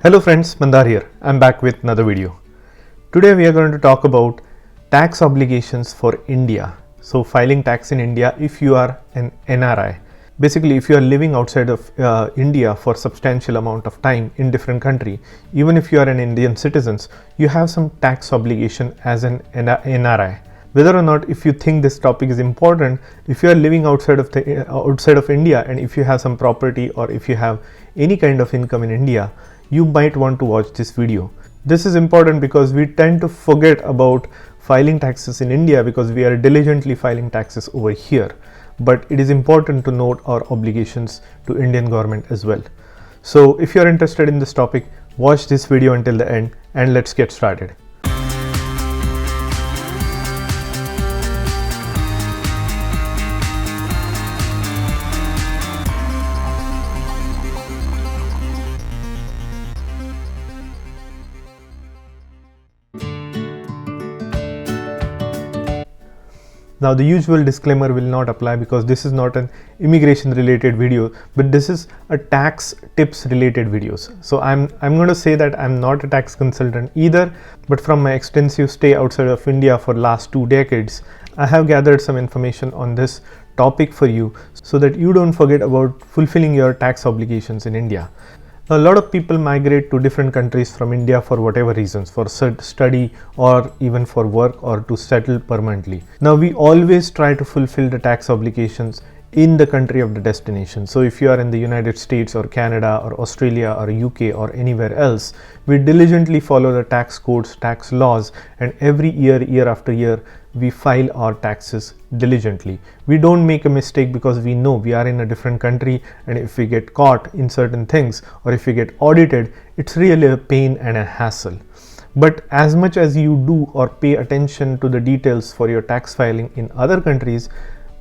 Hello friends, Mandar here. I'm back with another video. Today we are going to talk about tax obligations for India. So filing tax in India if you are an NRI. Basically, if you are living outside of India for substantial amount of time in different country, even if you are an Indian citizen, you have some tax obligation as an NRI. Whether or not if you think this topic is important, if you are living outside of India and if you have some property or if you have any kind of income in India, you might want to watch this video. This is important because we tend to forget about filing taxes in India because we are diligently filing taxes over here. But it is important to note our obligations to Indian government as well. So if you are interested in this topic, watch this video until the end and let's get started. Now the usual disclaimer will not apply because this is not an immigration related video, but this is a tax tips related videos. So I'm going to say that I'm not a tax consultant either, but from my extensive stay outside of India for last 2 decades, I have gathered some information on this topic for you so that you don't forget about fulfilling your tax obligations in India. A lot of people migrate to different countries from India for whatever reasons, for study or even for work or to settle permanently. Now we always try to fulfill the tax obligations in the country of the destination. So if you are in the United States or Canada or Australia or UK or anywhere else, we diligently follow the tax codes, tax laws, and every year after year, we file our taxes diligently. We don't make a mistake because we know we are in a different country, and if we get caught in certain things or if we get audited, it's really a pain and a hassle. But as much as you do or pay attention to the details for your tax filing in other countries,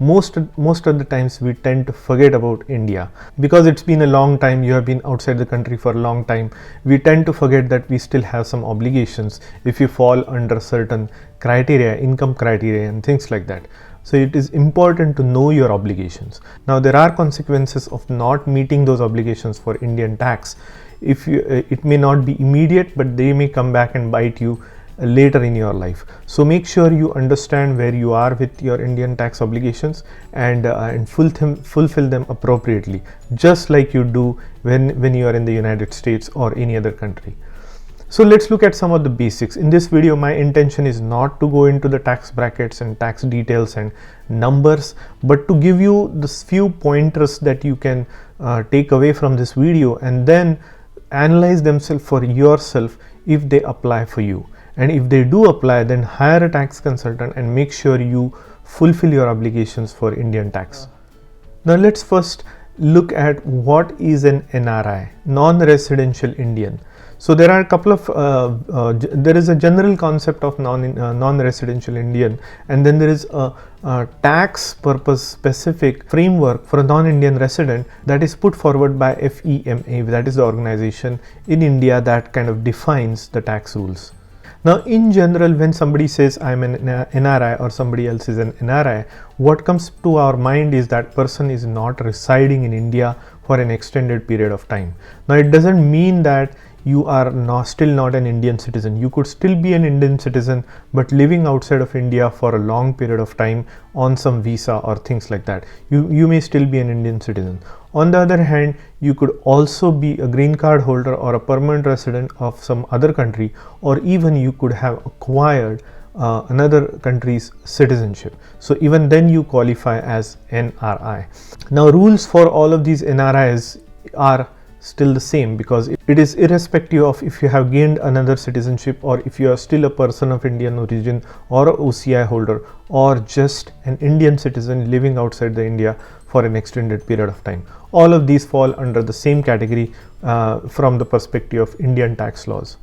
most of the times we tend to forget about India because it's been a long time. You have been outside the country for a long time. We tend to forget that we still have some obligations if you fall under certain criteria, income criteria and things like that. So it is important to know your obligations. Now there are consequences of not meeting those obligations for Indian tax. If you, it may not be immediate, but they may come back and bite you later in your life. So make sure you understand where you are with your Indian tax obligations and fulfill them appropriately, just like you do when you are in the United States or any other country. So let's look at some of the basics. In this video, my intention is not to go into the tax brackets and tax details and numbers, but to give you this few pointers that you can take away from this video and then analyze themselves for yourself if they apply for you. And if they do apply, then hire a tax consultant and make sure you fulfill your obligations for Indian tax. Now let's first look at what is an NRI, non-residential Indian. So there are a couple of, there is a general concept of non-residential Indian, and then there is a tax purpose specific framework for a non-Indian resident that is put forward by FEMA, that is the organization in India that kind of defines the tax rules. Now, in general, when somebody says I'm an NRI or somebody else is an NRI, what comes to our mind is that person is not residing in India for an extended period of time. Now, it doesn't mean that you are still not an Indian citizen. You could still be an Indian citizen, but living outside of India for a long period of time on some visa or things like that. You may still be an Indian citizen. On the other hand, you could also be a green card holder or a permanent resident of some other country, or even you could have acquired another country's citizenship. So even then you qualify as NRI. Now rules for all of these NRIs are still the same because it is irrespective of if you have gained another citizenship or if you are still a person of Indian origin or a OCI holder or just an Indian citizen living outside the India for an extended period of time. All of these fall under the same category from the perspective of Indian tax laws.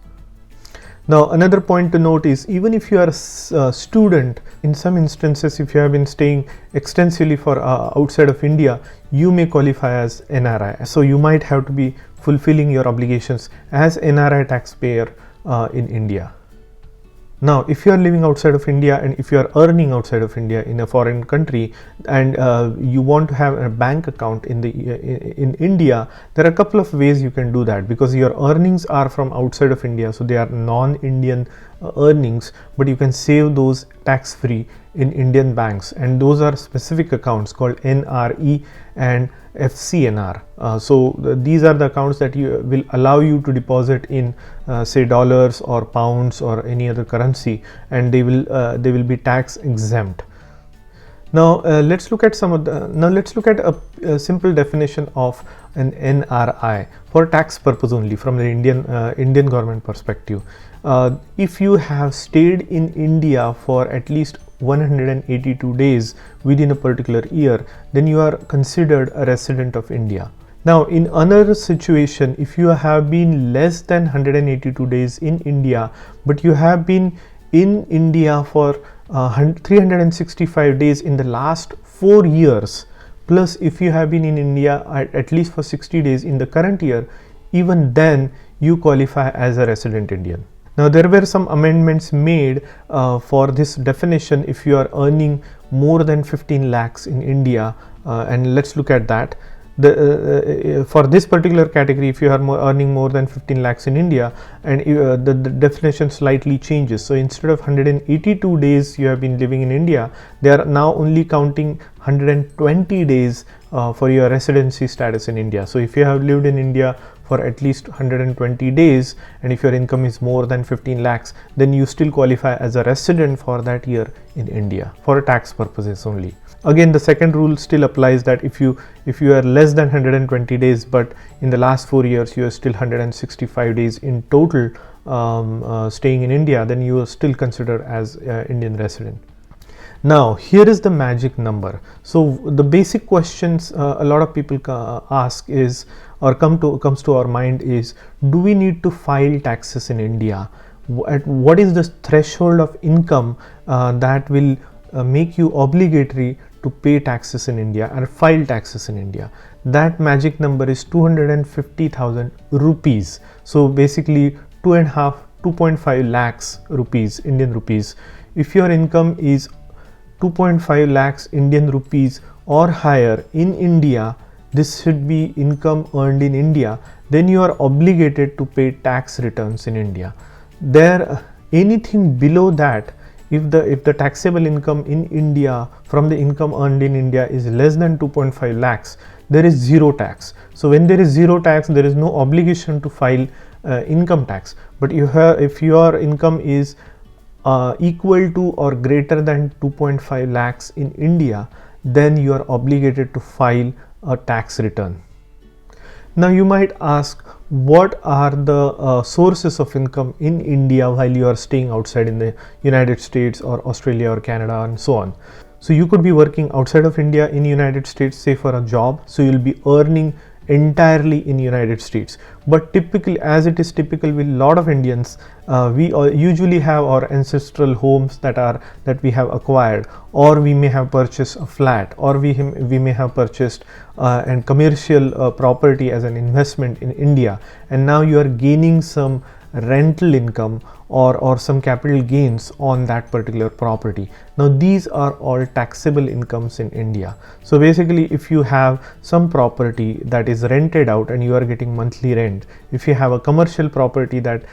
Now another point to note is even if you are a student, in some instances if you have been staying extensively for outside of India, you may qualify as NRI. So you might have to be fulfilling your obligations as NRI taxpayer in India. Now, if you are living outside of India and if you are earning outside of India in a foreign country, and you want to have a bank account in India, there are a couple of ways you can do that, because your earnings are from outside of India, so they are non-Indian earnings, but you can save those tax-free in Indian banks, and those are specific accounts called NRI and FCNR. These are the accounts that will allow you to deposit in say dollars or pounds or any other currency, and they will be tax exempt. Now let's look at a simple definition of an NRI for tax purpose only from the Indian government perspective. If you have stayed in India for at least 182 days within a particular year, then you are considered a resident of India. Now, in another situation, if you have been less than 182 days in India, but you have been in India for 365 days in the last 4 years, plus if you have been in India at least for 60 days in the current year, even then you qualify as a resident Indian. Now, there were some amendments made for this definition if you are earning more than 15 lakhs in India, and let's look at that. For this particular category, if you are earning more than 15 lakhs in India, and the definition slightly changes. So instead of 182 days you have been living in India, they are now only counting 120 days for your residency status in India. So if you have lived in India for at least 120 days, and if your income is more than 15 lakhs, then you still qualify as a resident for that year in India for tax purposes only. Again, the second rule still applies, that if you are less than 120 days, but in the last 4 years you are still 165 days in total staying in India, then you are still considered as Indian resident. Now, here is the magic number. So the basic questions a lot of people ask is, or comes to our mind is, do we need to file taxes in India? What is the threshold of income that will make you obligatory to pay taxes in India or file taxes in India? That magic number is 250,000 rupees. So basically 2.5 lakhs rupees, Indian rupees. If your income is 2.5 lakhs Indian rupees or higher in India, this should be income earned in India, then you are obligated to pay tax returns in India. Anything below that, if the taxable income in India from the income earned in India is less than 2.5 lakhs, there is zero tax. So when there is zero tax, there is no obligation to file income tax. But if your income is equal to or greater than 2.5 lakhs in India, then you are obligated to file a tax return. Now you might ask, what are the sources of income in India while you are staying outside in the United States or Australia or Canada and so on? So you could be working outside of India in United States, say for a job, so you'll be earning entirely in United States. But typically, as it is typical with a lot of Indians, we usually have our ancestral homes that we have acquired, or we may have purchased a flat, or we may have purchased and commercial property as an investment in India, and now you are gaining some rental income or some capital gains on that particular property. Now these are all taxable incomes in India. So basically, if you have some property that is rented out and you are getting monthly rent, if you have a commercial property that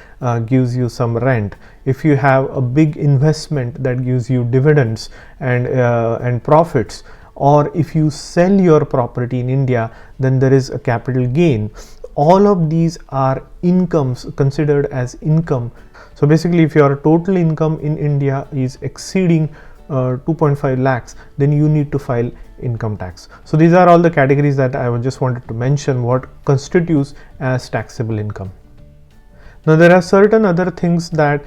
gives you some rent, if you have a big investment that gives you dividends and profits, or if you sell your property in India, then there is a capital gain. All of these are incomes considered as income. So basically, if your total income in India is exceeding 2.5 lakhs, then you need to file income tax. So these are all the categories that I just wanted to mention what constitutes as taxable income. Now there are certain other things that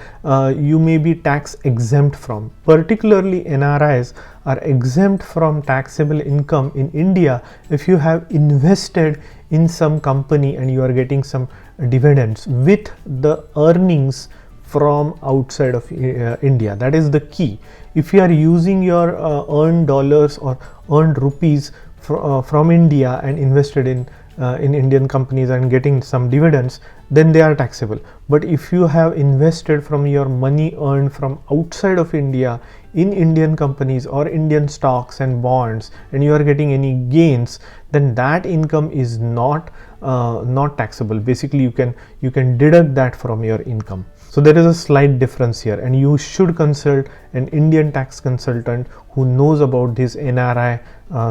you may be tax exempt from. Particularly NRIs are exempt from taxable income in India if you have invested in some company and you are getting some dividends with the earnings from outside of India. That is the key. If you are using your earned dollars or earned rupees from India and invested in Indian companies and getting some dividends, then they are taxable. But if you have invested from your money earned from outside of India in Indian companies or Indian stocks and bonds, and you are getting any gains, then that income is not taxable. Basically, you can deduct that from your income. So there is a slight difference here, and you should consult an Indian tax consultant who knows about these NRI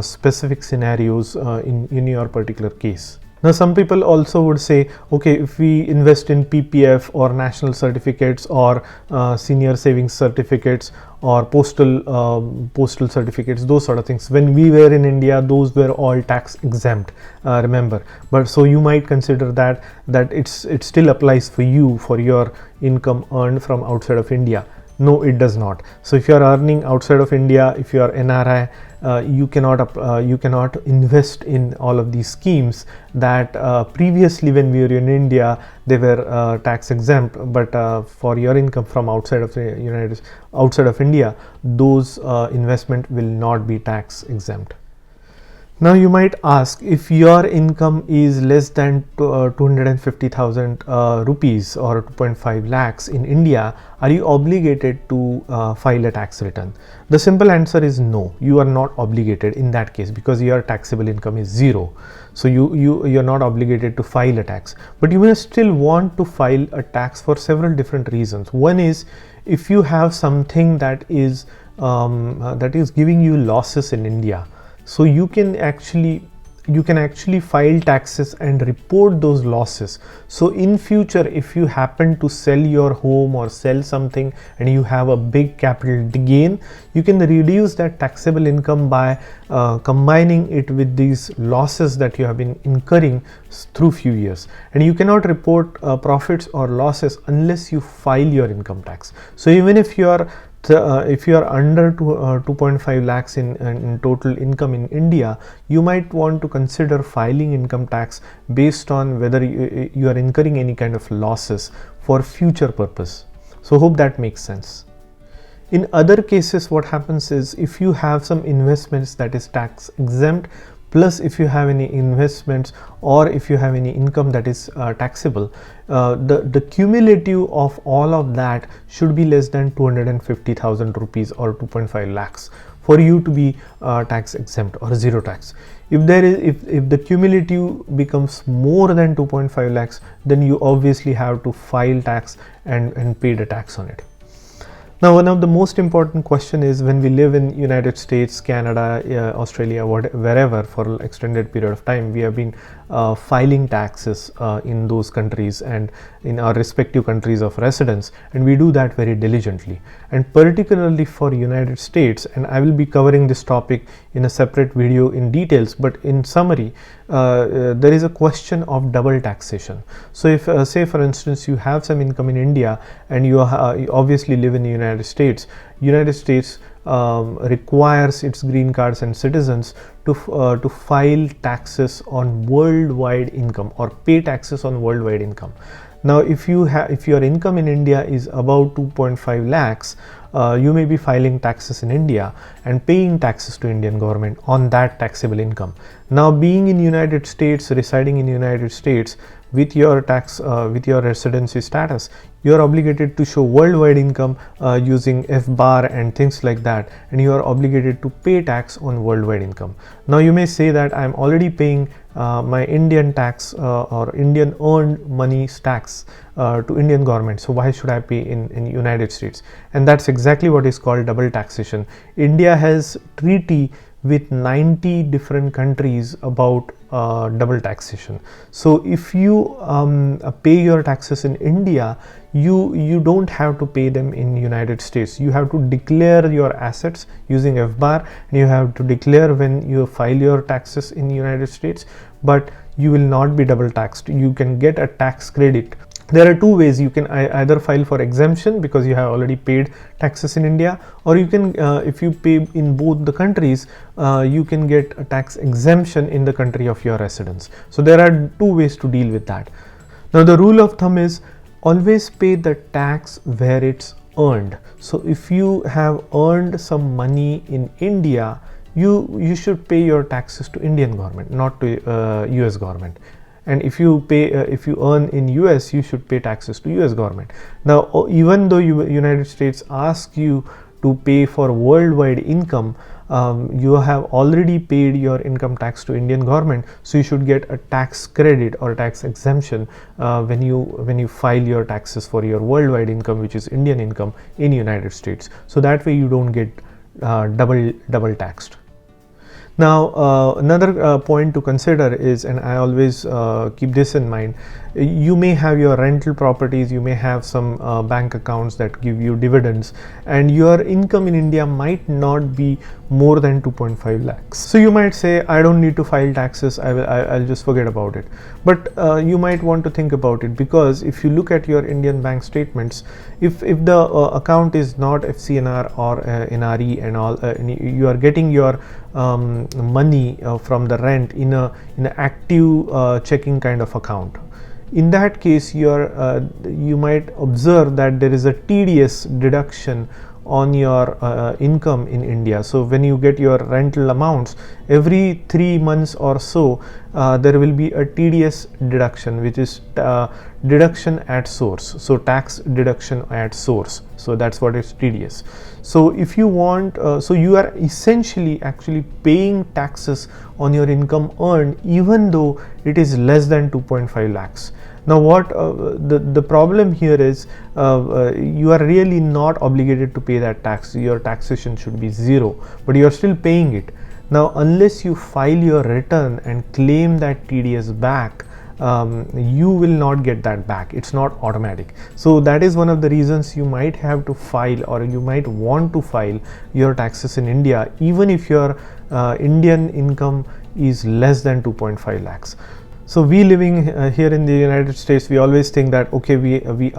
specific scenarios in your particular case. Now, some people also would say, okay, if we invest in PPF or national certificates or senior savings certificates or postal certificates, those sort of things, when we were in India, those were all tax exempt, remember. But so you might consider that it still applies for you for your income earned from outside of India. No, it does not. So if you are earning outside of India, if you are NRI, you cannot invest in all of these schemes that previously, when we were in India, they were tax exempt. But for your income from outside of the outside of India, those investment will not be tax exempt. Now you might ask, if your income is less than 250,000 rupees or 2.5 lakhs in India, are you obligated to file a tax return? The simple answer is no, you are not obligated in that case, because your taxable income is zero. So you're not obligated to file a tax, but you may still want to file a tax for several different reasons. One is, if you have something that is giving you losses in India, so you can actually file taxes and report those losses. So in future, if you happen to sell your home or sell something and you have a big capital gain, you can reduce that taxable income by combining it with these losses that you have been incurring through few years. And you cannot report profits or losses unless you file your income tax. So even if you are under 2.5 lakhs in total income in India, you might want to consider filing income tax based on whether you are incurring any kind of losses for future purpose. So hope that makes sense. In other cases, what happens is, if you have some investments that is tax exempt, plus if you have any investments or if you have any income that is taxable, the cumulative of all of that should be less than 250,000 rupees or 2.5 lakhs for you to be tax exempt or zero tax. If the cumulative becomes more than 2.5 lakhs, then you obviously have to file tax and pay the tax on it. Now, one of the most important question is, when we live in United States, Canada, Australia, wherever for extended period of time, we have been filing taxes in those countries and in our respective countries of residence, and we do that very diligently. And particularly for United States, and I will be covering this topic in a separate video in details, but in summary, there is a question of double taxation. So if say for instance you have some income in India and you obviously live in the United States requires its green cards and citizens to file taxes on worldwide income or pay taxes on worldwide income. Now, if your income in India is about 2.5 lakhs, you may be filing taxes in India and paying taxes to Indian government on that taxable income. Now, being in United States, residing in United States with your with your residency status, you are obligated to show worldwide income using F-bar and things like that, and you are obligated to pay tax on worldwide income. Now, you may say that I am already paying my Indian tax or Indian earned money tax to Indian government, so why should I pay in United States? And that's exactly what is called double taxation. India has treaty with 90 different countries about double taxation. So if you pay your taxes in India, you don't have to pay them in United States. You have to declare your assets using F-bar, and you have to declare when you file your taxes in United States, but you will not be double taxed. You can get a tax credit. There are two ways. You can either file for exemption because you have already paid taxes in India, or you can, if you pay in both the countries, you can get a tax exemption in the country of your residence. So there are two ways to deal with that. Now, the rule of thumb is always pay the tax where it's earned. So if you have earned some money in India, you should pay your taxes to Indian government, not to US government. and if you earn in US, you should pay taxes to US government. Now even though United States asks you to pay for worldwide income, you have already paid your income tax to Indian government, so you should get a tax credit or tax exemption when you file your taxes for your worldwide income, which is Indian income in United States. So that way you don't get double taxed. Now another point to consider is, and I always keep this in mind, you may have your rental properties, you may have some bank accounts that give you dividends, and your income in India might not be more than 2.5 lakhs. So you might say, I don't need to file taxes, I'll just forget about it. But you might want to think about it, because if you look at your Indian bank statements, if the account is not FCNR or NRI and all, you are getting your money from the rent in an active checking kind of account. In that case, you might observe that there is a TDS deduction on your income in India. So when you get your rental amounts, every 3 months or so, there will be a TDS deduction, which is deduction at source. So tax deduction at source. So that's what is TDS. So if you want, so you are essentially actually paying taxes on your income earned, even though it is less than 2.5 lakhs. Now what the problem here is, you are really not obligated to pay that tax. Your taxation should be zero, but you are still paying it. Now unless you file your return and claim that TDS back, you will not get that back. It's not automatic. So that is one of the reasons you might have to file, or you might want to file your taxes in India, even if your Indian income is less than 2.5 lakhs. So we living here in the United States, we always think that okay, we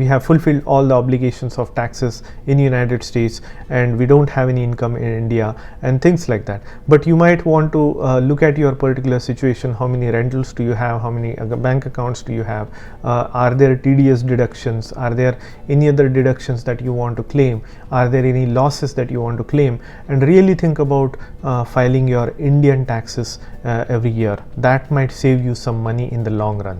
have fulfilled all the obligations of taxes in United States, and we don't have any income in India and things like that. But you might want to look at your particular situation. How many rentals do you have? How many bank accounts do you have? Are there TDS deductions? Are there any other deductions that you want to claim? Are there any losses that you want to claim? And really think about filing your Indian taxes every year. That might save you some money in the long run.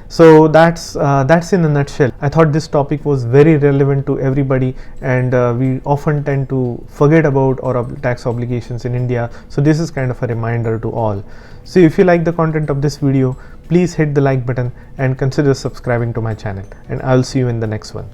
So that's in a nutshell. I thought this topic was very relevant to everybody, and we often tend to forget about our tax obligations in India. So this is kind of a reminder to all. So if you like the content of this video, please hit the like button and consider subscribing to my channel, and I'll see you in the next one.